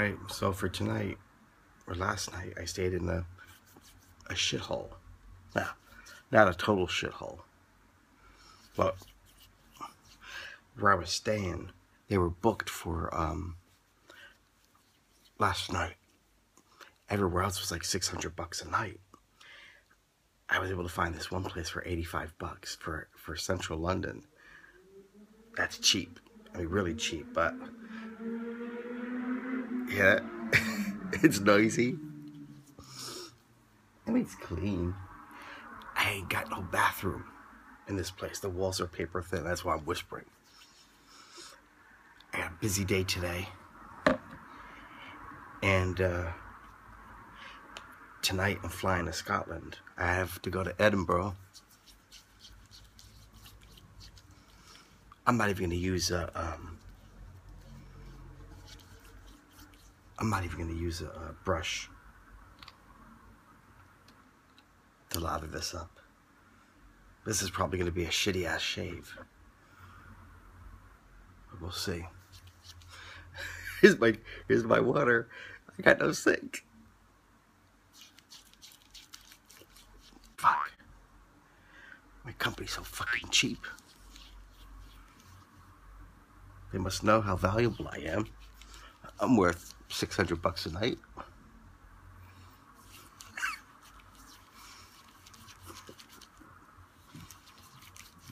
Alright, so for tonight, or last night, I stayed in a shithole. Now, not a total shithole, but where I was staying, they were booked for last night. Everywhere else was like $600 a night. I was able to find this one place for $85 for central London. That's cheap. I mean, really cheap, but yeah, it's noisy. I mean, it's clean. I ain't got no bathroom in this place. The walls are paper thin. That's why I'm whispering. I got a busy day today. And tonight I'm flying to Scotland. I have to go to Edinburgh. I'm not even gonna use a brush to lather this up. This is probably gonna be a shitty ass shave. But we'll see. Here's my water. I got no sink. Fuck. My company's so fucking cheap. They must know how valuable I am. I'm worth $600 a night.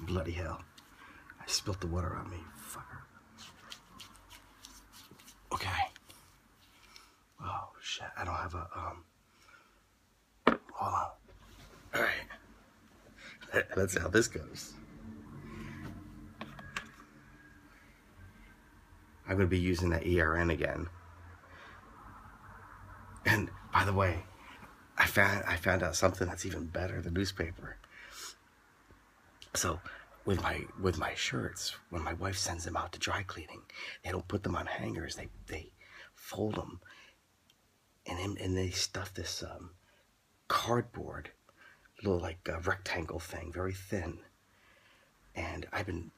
Bloody hell. I spilt the water on me, fucker. Okay. Oh shit, I don't have a hold on. Alright. Let's see how this goes. I'm gonna be using that ERN again. And by the way, I found out something that's even better, the newspaper. So with my shirts, when my wife sends them out to dry cleaning, they don't put them on hangers. They fold them, and they stuff this cardboard, little like rectangle thing, very thin. And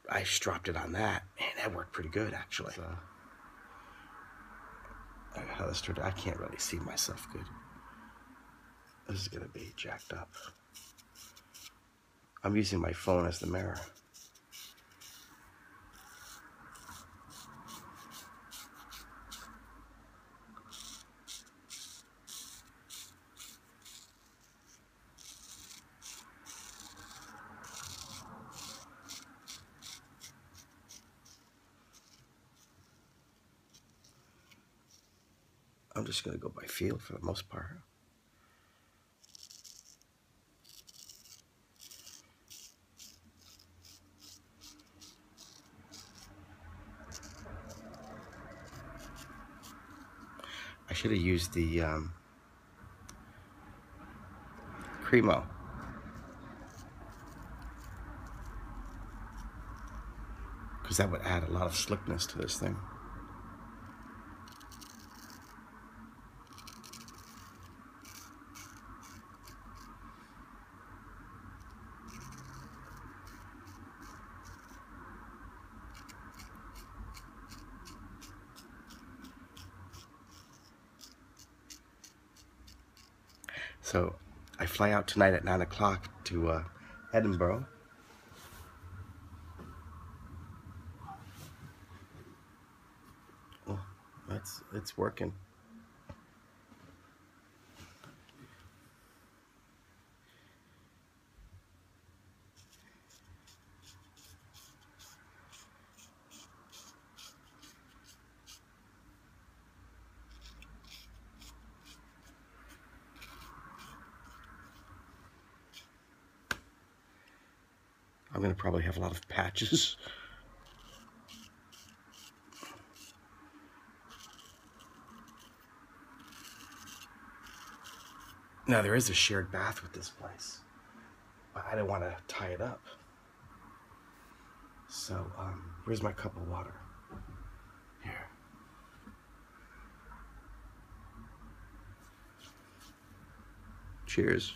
I stropped it on that, and that worked pretty good actually. How this turned out, I can't really see myself good. This is gonna be jacked up. I'm using my phone as the mirror. I'm just gonna go by feel for the most part. I should have used the Cremo. Because that would add a lot of slickness to this thing. So I fly out tonight at 9 o'clock to Edinburgh. Oh, it's working. I'm gonna probably have a lot of patches. Now there is a shared bath with this place, but I didn't want to tie it up. So where's my cup of water? Here. Cheers.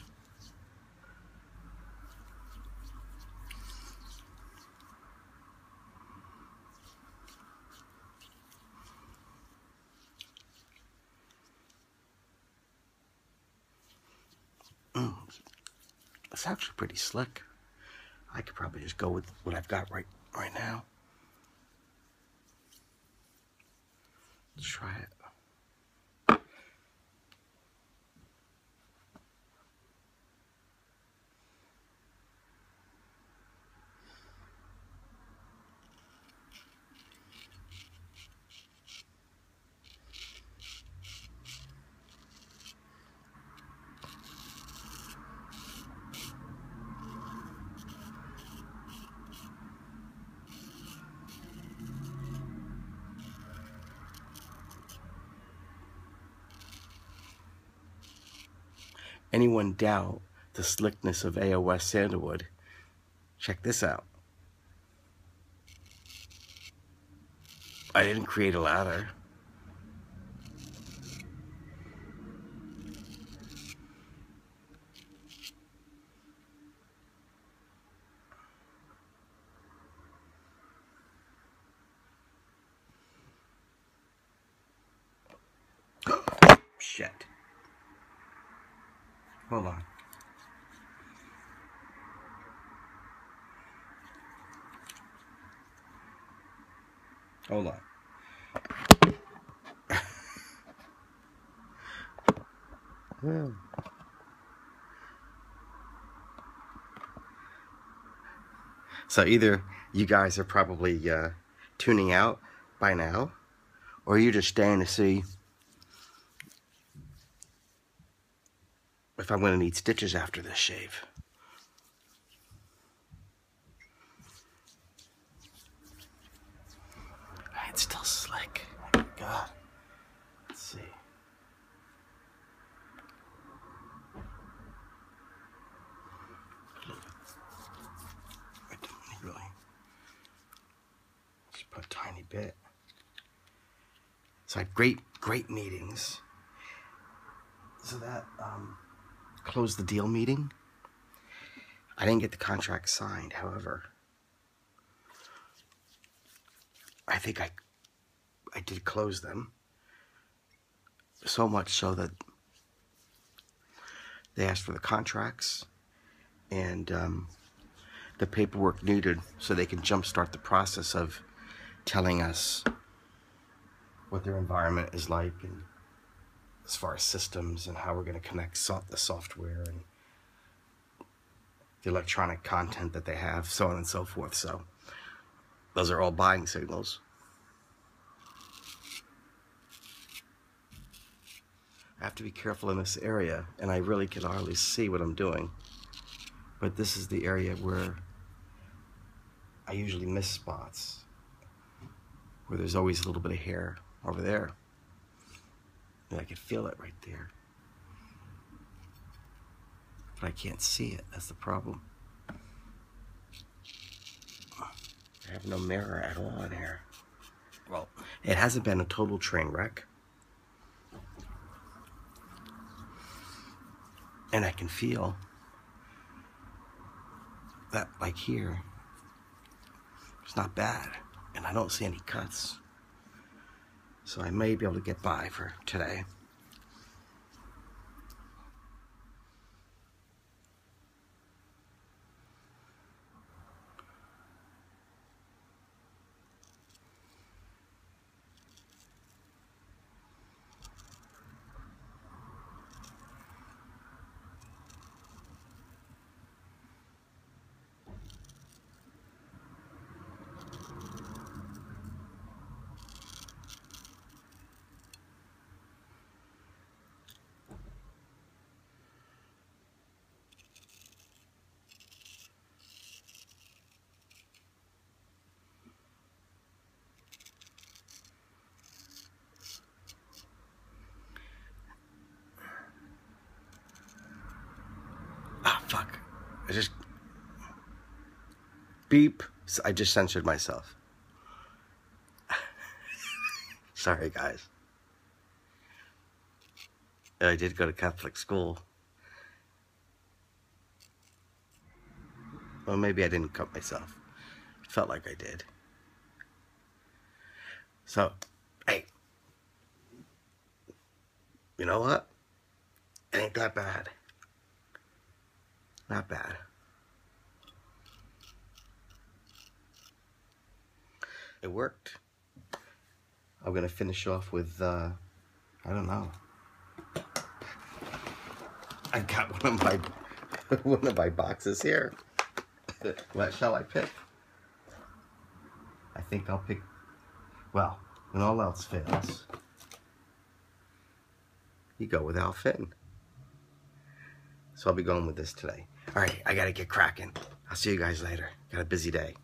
It's actually pretty slick. I could probably just go with what I've got right now. Let's try it. Anyone doubt the slickness of AOS Sandalwood? Check this out. I didn't create a lather. Shit. Hold on. Hold on. Well. So either you guys are probably tuning out by now, or you're just staying to see if I'm going to need stitches after this shave. It's still slick. Oh my God. Let's see. I don't really. Just put a tiny bit. So I had great meetings. So that closed the deal meeting. I didn't get the contract signed, however. I think I did close them. So much so that they asked for the contracts and the paperwork needed so they can jumpstart the process of telling us what their environment is like, and as far as systems and how we're going to connect the software and the electronic content that they have, so on and so forth. So those are all buying signals. I have to be careful in this area, and I really can hardly see what I'm doing. But this is the area where I usually miss spots, where there's always a little bit of hair over there. And I can feel it right there. But I can't see it, that's the problem. I have no mirror at all in here. Well, it hasn't been a total train wreck. And I can feel that, like here, it's not bad. And I don't see any cuts. So I may be able to get by for today. Ah, fuck. I just... Beep. I just censored myself. Sorry, guys. I did go to Catholic school. Well, maybe I didn't cut myself. It felt like I did. So, hey. You know what? It ain't that bad. Not bad. It worked. I'm gonna finish off with, I don't know. I got one of my boxes here. What shall I pick? I think I'll pick, well, when all else fails, you go with Al Finn. So I'll be going with this today. All right, I gotta get cracking. I'll see you guys later. Got a busy day.